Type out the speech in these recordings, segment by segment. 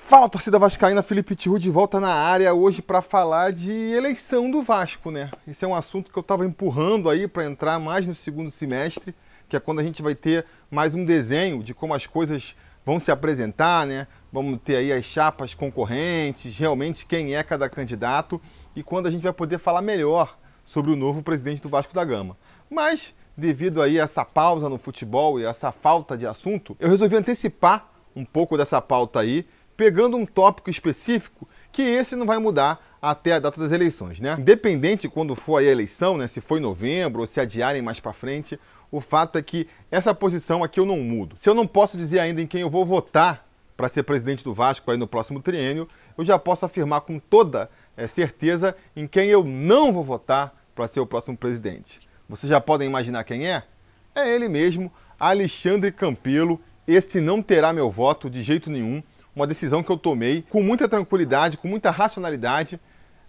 Fala, torcida vascaína, Felipe Tiru de volta na área hoje para falar de eleição do Vasco, né? Esse é um assunto que eu estava empurrando aí para entrar mais no segundo semestre, que é quando a gente vai ter mais um desenho de como as coisas vão se apresentar, né? Vamos ter aí as chapas concorrentes, realmente quem é cada candidato e quando a gente vai poder falar melhor sobre o novo presidente do Vasco da Gama. Mas, devido aí a essa pausa no futebol e essa falta de assunto, eu resolvi antecipar um pouco dessa pauta aí, pegando um tópico específico que esse não vai mudar até a data das eleições, né? Independente quando for aí a eleição, né, se for em novembro ou se adiarem mais para frente, o fato é que essa posição aqui eu não mudo. Se eu não posso dizer ainda em quem eu vou votar para ser presidente do Vasco aí no próximo triênio, eu já posso afirmar com toda certeza em quem eu não vou votar para ser o próximo presidente. Vocês já podem imaginar quem é? É ele mesmo, Alexandre Campelo. Este não terá meu voto de jeito nenhum. Uma decisão que eu tomei com muita tranquilidade, com muita racionalidade,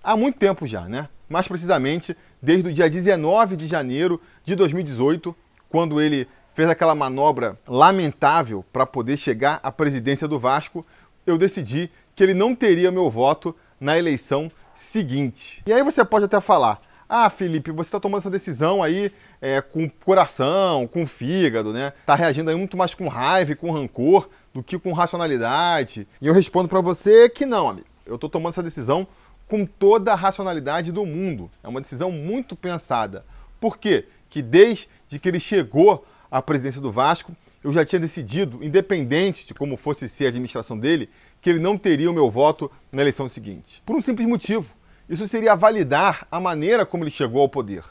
há muito tempo já, né? Mais precisamente, desde o dia 19 de janeiro de 2018, quando ele fez aquela manobra lamentável para poder chegar à presidência do Vasco, eu decidi que ele não teria meu voto na eleição seguinte. E aí você pode até falar, ah, Felipe, você está tomando essa decisão aí com coração, com fígado, né? Tá reagindo aí muito mais com raiva e com rancor do que com racionalidade. E eu respondo para você que não, amigo. Eu tô tomando essa decisão com toda a racionalidade do mundo. É uma decisão muito pensada. Por quê? Que desde que ele chegou à presidência do Vasco, eu já tinha decidido, independente de como fosse ser a administração dele, que ele não teria o meu voto na eleição seguinte. Por um simples motivo. Isso seria validar a maneira como ele chegou ao poder.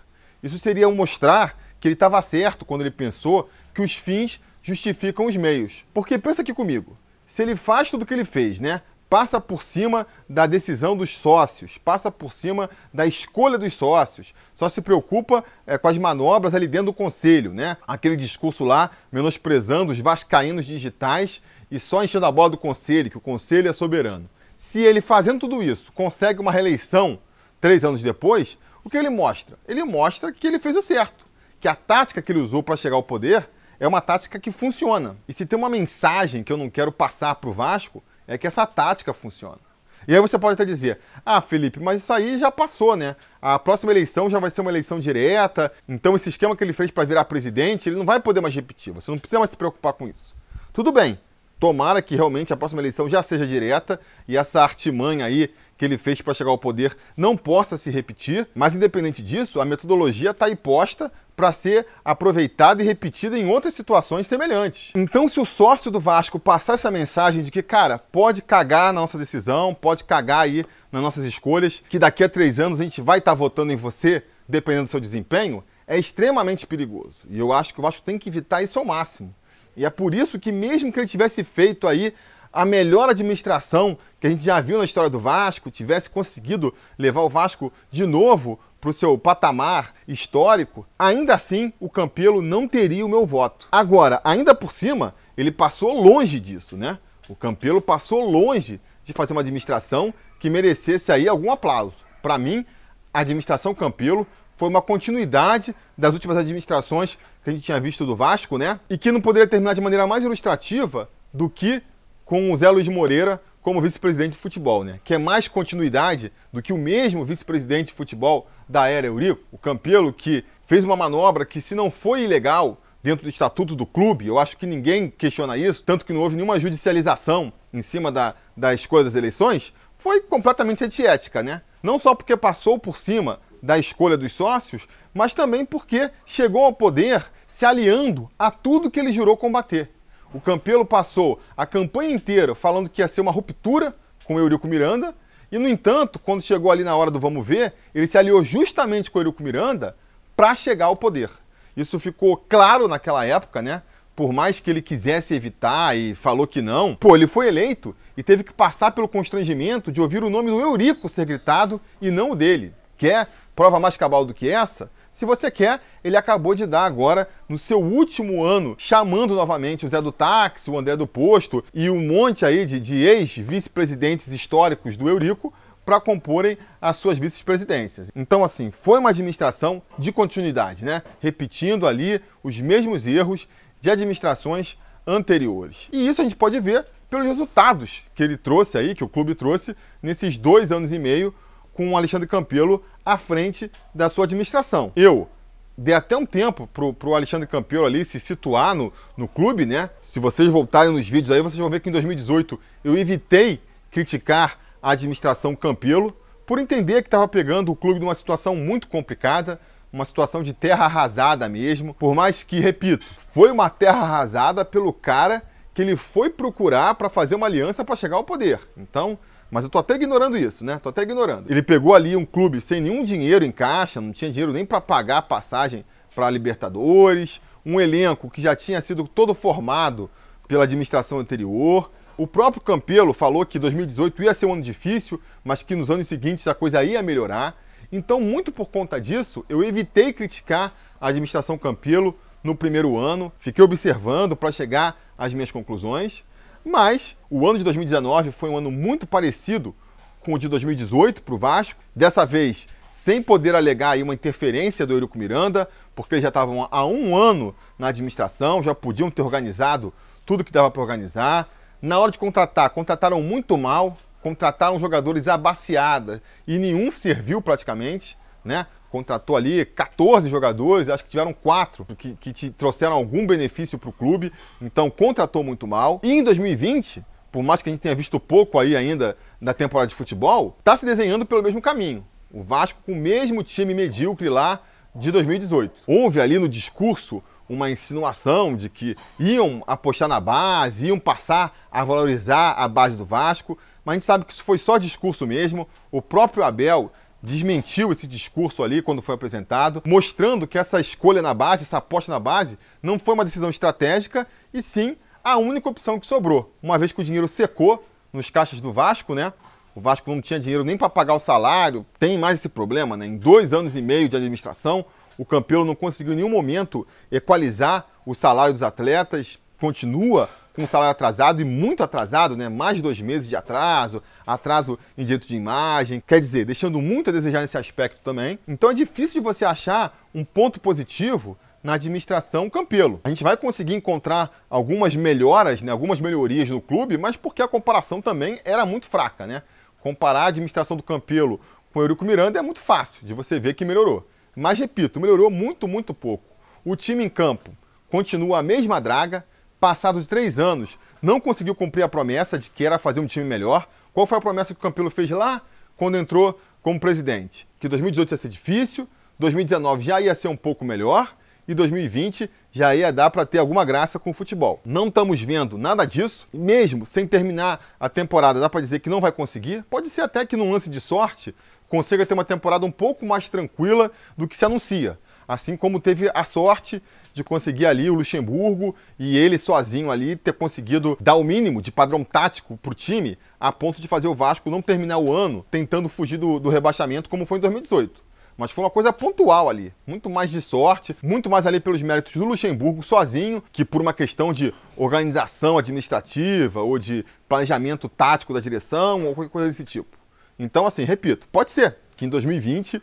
Isso seria mostrar que ele estava certo quando ele pensou que os fins justificam os meios. Porque pensa aqui comigo, se ele faz tudo o que ele fez, né? Passa por cima da decisão dos sócios, passa por cima da escolha dos sócios, só se preocupa com as manobras ali dentro do conselho, né? Aquele discurso lá, menosprezando os vascaínos digitais e só enchendo a bola do conselho, que o conselho é soberano. Se ele, fazendo tudo isso, consegue uma reeleição 3 anos depois, o que ele mostra? Ele mostra que ele fez o certo, que a tática que ele usou para chegar ao poder é uma tática que funciona. E se tem uma mensagem que eu não quero passar para o Vasco, é que essa tática funciona. E aí você pode até dizer, ah, Felipe, mas isso aí já passou, né? A próxima eleição já vai ser uma eleição direta, então esse esquema que ele fez para virar presidente, ele não vai poder mais repetir, você não precisa mais se preocupar com isso. Tudo bem, tomara que realmente a próxima eleição já seja direta e essa artimanha aí que ele fez para chegar ao poder não possa se repetir, mas independente disso, a metodologia está aí posta para ser aproveitada e repetida em outras situações semelhantes. Então, se o sócio do Vasco passar essa mensagem de que, cara, pode cagar na nossa decisão, pode cagar aí nas nossas escolhas, que daqui a 3 anos a gente vai estar votando em você, dependendo do seu desempenho, é extremamente perigoso. E eu acho que o Vasco tem que evitar isso ao máximo. E é por isso que mesmo que ele tivesse feito aí a melhor administração que a gente já viu na história do Vasco, tivesse conseguido levar o Vasco de novo para o seu patamar histórico, ainda assim o Campelo não teria o meu voto. Agora, ainda por cima, ele passou longe disso, né? O Campelo passou longe de fazer uma administração que merecesse aí algum aplauso. Para mim, a administração Campelo foi uma continuidade das últimas administrações que a gente tinha visto do Vasco, né? E que não poderia terminar de maneira mais ilustrativa do que com o Zé Luiz Moreira como vice-presidente de futebol, né? Que é mais continuidade do que o mesmo vice-presidente de futebol da era Eurico, o Campelo, que fez uma manobra que, se não foi ilegal dentro do estatuto do clube, eu acho que ninguém questiona isso, tanto que não houve nenhuma judicialização em cima da escolha das eleições, foi completamente antiética, né? Não só porque passou por cima da escolha dos sócios, mas também porque chegou ao poder se aliando a tudo que ele jurou combater. O Campelo passou a campanha inteira falando que ia ser uma ruptura com o Eurico Miranda, e, no entanto, quando chegou ali na hora do vamos ver, ele se aliou justamente com o Eurico Miranda para chegar ao poder. Isso ficou claro naquela época, né? Por mais que ele quisesse evitar e falou que não, pô, ele foi eleito e teve que passar pelo constrangimento de ouvir o nome do Eurico ser gritado e não o dele. Quer prova mais cabal do que essa? Se você quer, ele acabou de dar agora, no seu último ano, chamando novamente o Zé do Táxi, o André do Posto e um monte aí de ex-vice-presidentes históricos do Eurico para comporem as suas vice-presidências. Então, assim, foi uma administração de continuidade, né? Repetindo ali os mesmos erros de administrações anteriores. E isso a gente pode ver pelos resultados que ele trouxe aí, que o clube trouxe, nesses 2 anos e meio, com o Alexandre Campelo à frente da sua administração. Eu dei até um tempo pro Alexandre Campelo ali se situar no clube, né? Se vocês voltarem nos vídeos aí, vocês vão ver que em 2018 eu evitei criticar a administração Campelo, por entender que estava pegando o clube numa situação muito complicada, uma situação de terra arrasada mesmo, por mais que, repito, foi uma terra arrasada pelo cara que ele foi procurar para fazer uma aliança para chegar ao poder. Então, mas eu tô até ignorando isso, né? Tô até ignorando. Ele pegou ali um clube sem nenhum dinheiro em caixa, não tinha dinheiro nem para pagar a passagem para a Libertadores, um elenco que já tinha sido todo formado pela administração anterior. O próprio Campelo falou que 2018 ia ser um ano difícil, mas que nos anos seguintes a coisa ia melhorar. Então, muito por conta disso, eu evitei criticar a administração Campelo no primeiro ano, fiquei observando para chegar às minhas conclusões, mas o ano de 2019 foi um ano muito parecido com o de 2018 para o Vasco, dessa vez sem poder alegar aí uma interferência do Eurico Miranda, porque eles já estavam há um ano na administração, já podiam ter organizado tudo que dava para organizar. Na hora de contratar, contrataram muito mal, contrataram jogadores abaciadas e nenhum serviu praticamente, né? Contratou ali 14 jogadores, acho que tiveram 4 que te trouxeram algum benefício para o clube, então contratou muito mal. E em 2020, por mais que a gente tenha visto pouco aí ainda da temporada de futebol, está se desenhando pelo mesmo caminho. O Vasco com o mesmo time medíocre lá de 2018. Houve ali no discurso uma insinuação de que iam apostar na base, iam passar a valorizar a base do Vasco, mas a gente sabe que isso foi só discurso mesmo. O próprio Abel desmentiu esse discurso ali quando foi apresentado, mostrando que essa escolha na base, essa aposta na base, não foi uma decisão estratégica, e sim a única opção que sobrou. Uma vez que o dinheiro secou nos caixas do Vasco, né? O Vasco não tinha dinheiro nem para pagar o salário, tem mais esse problema, né? Em 2 anos e meio de administração, o Campelo não conseguiu em nenhum momento equalizar o salário dos atletas, continua com o salário atrasado e muito atrasado, né? Mais de 2 meses de atraso, atraso em direito de imagem, quer dizer, deixando muito a desejar nesse aspecto também. Então é difícil de você achar um ponto positivo na administração Campelo. A gente vai conseguir encontrar algumas melhoras, né? Algumas melhorias no clube, mas porque a comparação também era muito fraca, né? Comparar a administração do Campelo com o Eurico Miranda é muito fácil de você ver que melhorou. Mas, repito, melhorou muito, muito pouco. O time em campo continua a mesma draga. Passados 3 anos, não conseguiu cumprir a promessa de que era fazer um time melhor. Qual foi a promessa que o Campelo fez lá quando entrou como presidente? Que 2018 ia ser difícil, 2019 já ia ser um pouco melhor e 2020 já ia dar para ter alguma graça com o futebol. Não estamos vendo nada disso. E mesmo sem terminar a temporada, dá para dizer que não vai conseguir. Pode ser até que num lance de sorte consiga ter uma temporada um pouco mais tranquila do que se anuncia. Assim como teve a sorte de conseguir ali o Luxemburgo e ele sozinho ali ter conseguido dar o mínimo de padrão tático para o time a ponto de fazer o Vasco não terminar o ano tentando fugir do rebaixamento como foi em 2018. Mas foi uma coisa pontual ali, muito mais de sorte, muito mais ali pelos méritos do Luxemburgo sozinho, que por uma questão de organização administrativa ou de planejamento tático da direção ou qualquer coisa desse tipo. Então, assim, repito, pode ser que em 2020,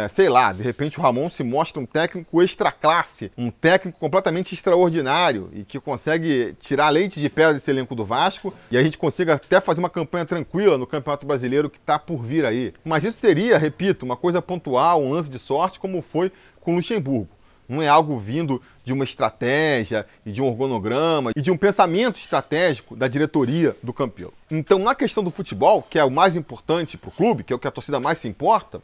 sei lá, de repente o Ramon se mostra um técnico extra classe, um técnico completamente extraordinário e que consegue tirar leite de pedra desse elenco do Vasco e a gente consiga até fazer uma campanha tranquila no Campeonato Brasileiro que está por vir aí. Mas isso seria, repito, uma coisa pontual, um lance de sorte, como foi com o Luxemburgo. Não é algo vindo de uma estratégia e de um organograma e de um pensamento estratégico da diretoria do Campelo. Então, na questão do futebol, que é o mais importante para o clube, que é o que a torcida mais se importa,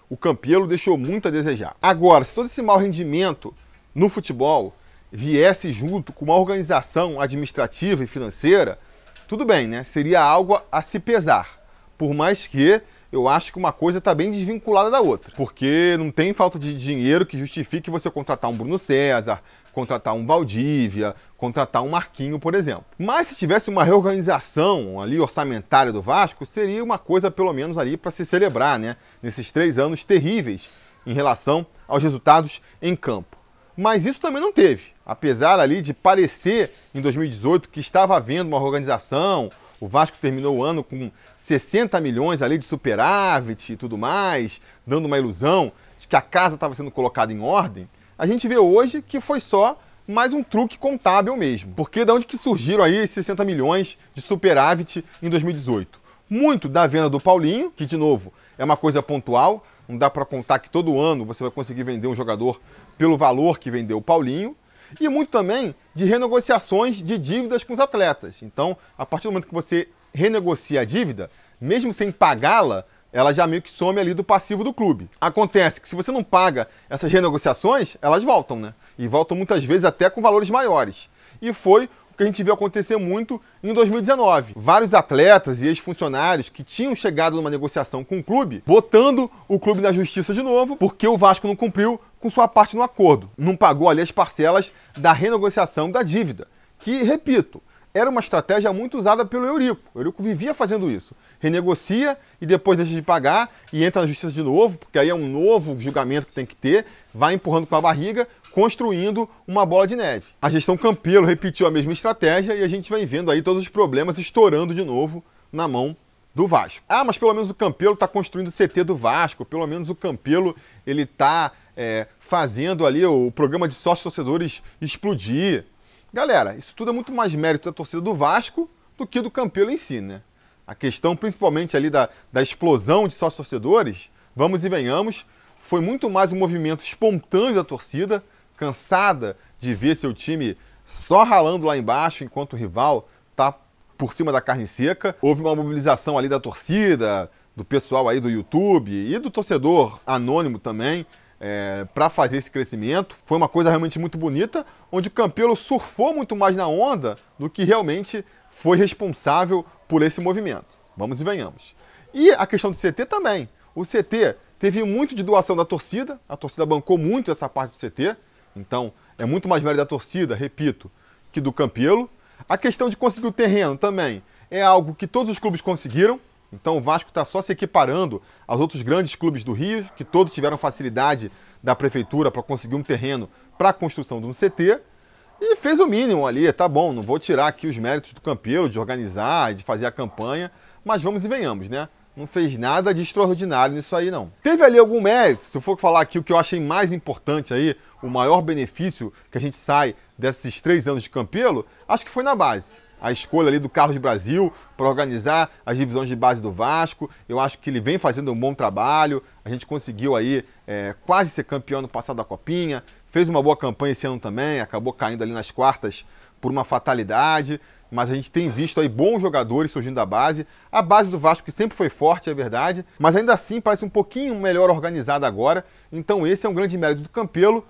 o Campelo deixou muito a desejar. Agora, se todo esse mau rendimento no futebol viesse junto com uma organização administrativa e financeira, tudo bem, né? Seria algo a se pesar. Por mais que eu acho que uma coisa está bem desvinculada da outra. Porque não tem falta de dinheiro que justifique você contratar um Bruno César, contratar um Valdívia, contratar um Marquinho, por exemplo. Mas se tivesse uma reorganização ali orçamentária do Vasco, seria uma coisa pelo menos ali para se celebrar, né? Nesses 3 anos terríveis em relação aos resultados em campo. Mas isso também não teve. Apesar ali de parecer em 2018 que estava havendo uma reorganização, o Vasco terminou o ano com 60 milhões ali de superávit e tudo mais, dando uma ilusão de que a casa estava sendo colocada em ordem. A gente vê hoje que foi só mais um truque contábil mesmo. Porque de onde que surgiram aí esses 60 milhões de superávit em 2018? Muito da venda do Paulinho, que de novo é uma coisa pontual, não dá para contar que todo ano você vai conseguir vender um jogador pelo valor que vendeu o Paulinho, e muito também de renegociações de dívidas com os atletas. Então, a partir do momento que você renegocia a dívida, mesmo sem pagá-la, ela já meio que some ali do passivo do clube. Acontece que se você não paga essas renegociações, elas voltam, né? E voltam muitas vezes até com valores maiores. E foi o que a gente viu acontecer muito em 2019. Vários atletas e ex-funcionários que tinham chegado numa negociação com o clube, botando o clube na justiça de novo, porque o Vasco não cumpriu com sua parte no acordo. Não pagou ali as parcelas da renegociação da dívida. Que, repito, era uma estratégia muito usada pelo Eurico. O Eurico vivia fazendo isso. Renegocia e depois deixa de pagar e entra na justiça de novo, porque aí é um novo julgamento que tem que ter, vai empurrando com a barriga, construindo uma bola de neve. A gestão Campelo repetiu a mesma estratégia e a gente vai vendo aí todos os problemas estourando de novo na mão do Vasco. Ah, mas pelo menos o Campelo está construindo o CT do Vasco, pelo menos o Campelo ele está fazendo ali o programa de sócios-torcedores explodir. Galera, isso tudo é muito mais mérito da torcida do Vasco do que do Campelo em si, né? A questão, principalmente ali da explosão de sócios-torcedores, vamos e venhamos, foi muito mais um movimento espontâneo da torcida, cansada de ver seu time só ralando lá embaixo, enquanto o rival tá por cima da carne seca. Houve uma mobilização ali da torcida, do pessoal aí do YouTube e do torcedor anônimo também, para fazer esse crescimento. Foi uma coisa realmente muito bonita, onde o Campelo surfou muito mais na onda do que realmente foi responsável por esse movimento. Vamos e venhamos. E a questão do CT também. O CT teve muito de doação da torcida, a torcida bancou muito essa parte do CT, então é muito mais mérito da torcida, repito, que do Campelo. A questão de conseguir o terreno também é algo que todos os clubes conseguiram, então o Vasco está só se equiparando aos outros grandes clubes do Rio, que todos tiveram facilidade da prefeitura para conseguir um terreno para a construção de um CT, e fez o mínimo ali, tá bom, não vou tirar aqui os méritos do Campelo, de organizar, de fazer a campanha, mas vamos e venhamos, né? Não fez nada de extraordinário nisso aí, não. Teve ali algum mérito, se eu for falar aqui o que eu achei mais importante aí, o maior benefício que a gente sai desses 3 anos de Campelo, acho que foi na base. A escolha ali do Carlos Brasil para organizar as divisões de base do Vasco, eu acho que ele vem fazendo um bom trabalho, a gente conseguiu aí quase ser campeão no passado da Copinha, fez uma boa campanha esse ano também, acabou caindo ali nas quartas por uma fatalidade, mas a gente tem visto aí bons jogadores surgindo da base. A base do Vasco que sempre foi forte, é verdade, mas ainda assim parece um pouquinho melhor organizada agora, então esse é um grande mérito do Campelo.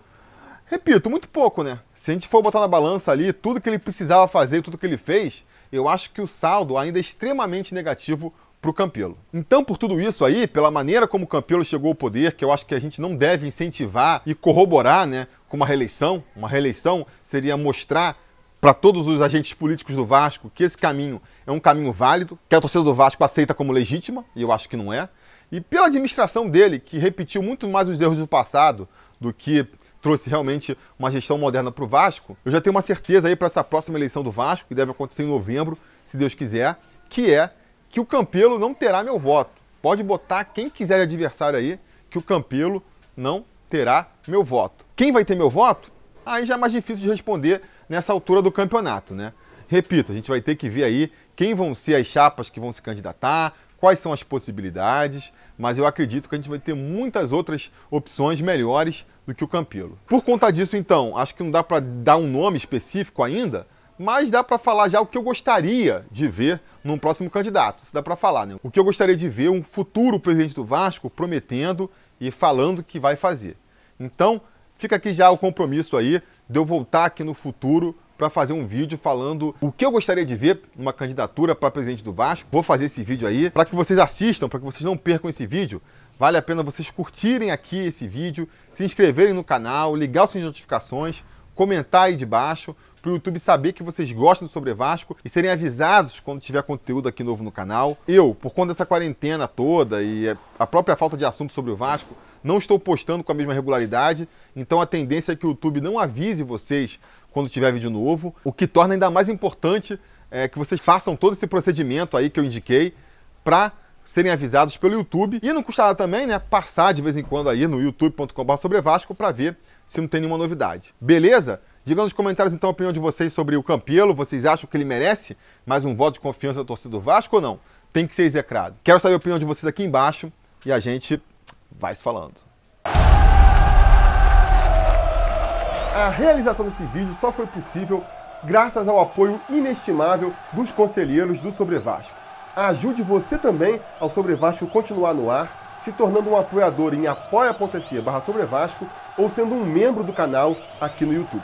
Repito, muito pouco, né? Se a gente for botar na balança ali tudo que ele precisava fazer, tudo que ele fez, eu acho que o saldo ainda é extremamente negativo para o Campelo. Então, por tudo isso aí, pela maneira como o Campelo chegou ao poder, que eu acho que a gente não deve incentivar e corroborar, né, com uma reeleição seria mostrar para todos os agentes políticos do Vasco que esse caminho é um caminho válido, que a torcida do Vasco aceita como legítima, e eu acho que não é. E pela administração dele, que repetiu muito mais os erros do passado do que trouxe realmente uma gestão moderna para o Vasco, eu já tenho uma certeza aí para essa próxima eleição do Vasco, que deve acontecer em novembro, se Deus quiser, que é que o Campelo não terá meu voto. Pode botar quem quiser de adversário aí, que o Campelo não terá meu voto. Quem vai ter meu voto? Aí já é mais difícil de responder nessa altura do campeonato, né? Repito, a gente vai ter que ver aí quem vão ser as chapas que vão se candidatar, quais são as possibilidades, mas eu acredito que a gente vai ter muitas outras opções melhores do que o Campelo. Por conta disso, então, acho que não dá para dar um nome específico ainda, mas dá para falar já o que eu gostaria de ver num próximo candidato. Isso dá para falar, né? O que eu gostaria de ver um futuro presidente do Vasco prometendo e falando que vai fazer. Então, fica aqui já o compromisso aí de eu voltar aqui no futuro para fazer um vídeo falando o que eu gostaria de ver numa candidatura para presidente do Vasco. Vou fazer esse vídeo aí para que vocês assistam, para que vocês não percam esse vídeo. Vale a pena vocês curtirem aqui esse vídeo, se inscreverem no canal, ligar as suas notificações, comentar aí de baixo, para o YouTube saber que vocês gostam do Sobre Vasco e serem avisados quando tiver conteúdo aqui novo no canal. Eu, por conta dessa quarentena toda e a própria falta de assunto sobre o Vasco, não estou postando com a mesma regularidade, então a tendência é que o YouTube não avise vocês quando tiver vídeo novo, o que torna ainda mais importante que vocês façam todo esse procedimento aí que eu indiquei para serem avisados pelo YouTube. E não custa nada também, né, passar de vez em quando aí no youtube.com/sobrevasco para ver se não tem nenhuma novidade. Beleza? Diga nos comentários então a opinião de vocês sobre o Campelo. Vocês acham que ele merece mais um voto de confiança da torcida do Vasco ou não? Tem que ser execrado. Quero saber a opinião de vocês aqui embaixo e a gente vai se falando. A realização desse vídeo só foi possível graças ao apoio inestimável dos conselheiros do Sobre Vasco. Ajude você também ao Sobre Vasco continuar no ar, se tornando um apoiador em apoia.se/Sobre Vasco ou sendo um membro do canal aqui no YouTube.